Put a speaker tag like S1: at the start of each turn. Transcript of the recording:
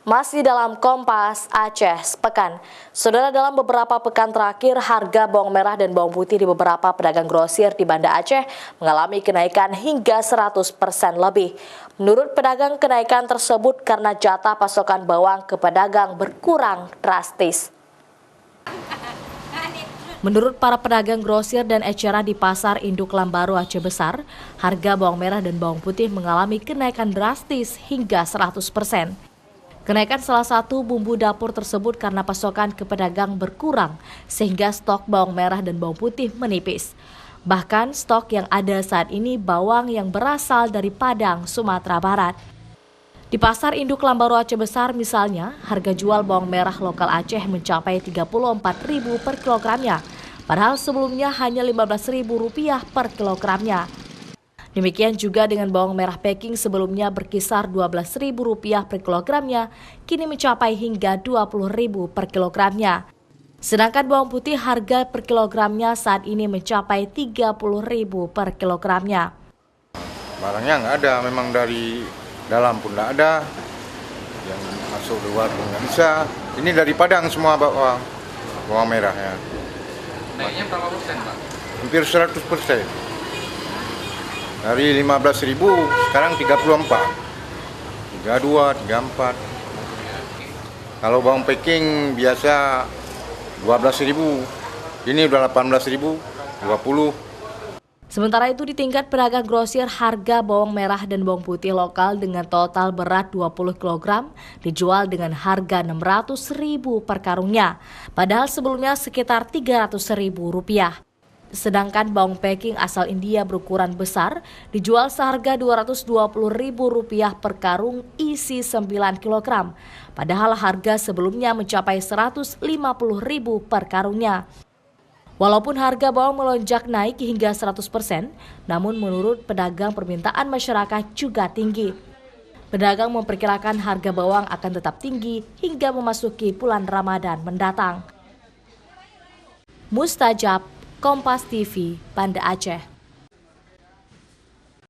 S1: Masih dalam Kompas Aceh sepekan. Saudara, dalam beberapa pekan terakhir harga bawang merah dan bawang putih di beberapa pedagang grosir di Banda Aceh mengalami kenaikan hingga 100% lebih. Menurut pedagang, kenaikan tersebut karena jatah pasokan bawang ke pedagang berkurang drastis. Menurut para pedagang grosir dan eceran di Pasar Induk Lambaru Aceh Besar, harga bawang merah dan bawang putih mengalami kenaikan drastis hingga 100%. Kenaikan salah satu bumbu dapur tersebut karena pasokan ke pedagang berkurang, sehingga stok bawang merah dan bawang putih menipis. Bahkan stok yang ada saat ini bawang yang berasal dari Padang, Sumatera Barat. Di Pasar Induk Lambaru Aceh Besar misalnya, harga jual bawang merah lokal Aceh mencapai Rp34.000 per kilogramnya, padahal sebelumnya hanya Rp15.000 per kilogramnya. Demikian juga dengan bawang merah packing sebelumnya berkisar Rp12.000 per kilogramnya, kini mencapai hingga Rp20.000 per kilogramnya. Sedangkan bawang putih harga per kilogramnya saat ini mencapai Rp30.000 per kilogramnya.
S2: Barangnya nggak ada, memang dari dalam pun nggak ada, yang masuk luar pun nggak bisa. Ini dari Padang semua bawang merahnya.
S3: Naiknya berapa persen, Pak?
S2: Hampir 100%. Dari 15.000 sekarang 34, 32, 34. Kalau bawang packing biasa 12.000, ini udah 18.000, 20.
S1: Sementara itu di tingkat pedagang grosir, harga bawang merah dan bawang putih lokal dengan total berat 20 kg dijual dengan harga Rp600.000 per karungnya, padahal sebelumnya sekitar Rp300.000. Sedangkan bawang packing asal India berukuran besar dijual seharga Rp220.000 per karung isi 9 kg, padahal harga sebelumnya mencapai Rp150.000 per karungnya. Walaupun harga bawang melonjak naik hingga 100%, namun menurut pedagang permintaan masyarakat juga tinggi. Pedagang memperkirakan harga bawang akan tetap tinggi hingga memasuki bulan Ramadan mendatang. Mustajab, Kompas TV, Banda Aceh.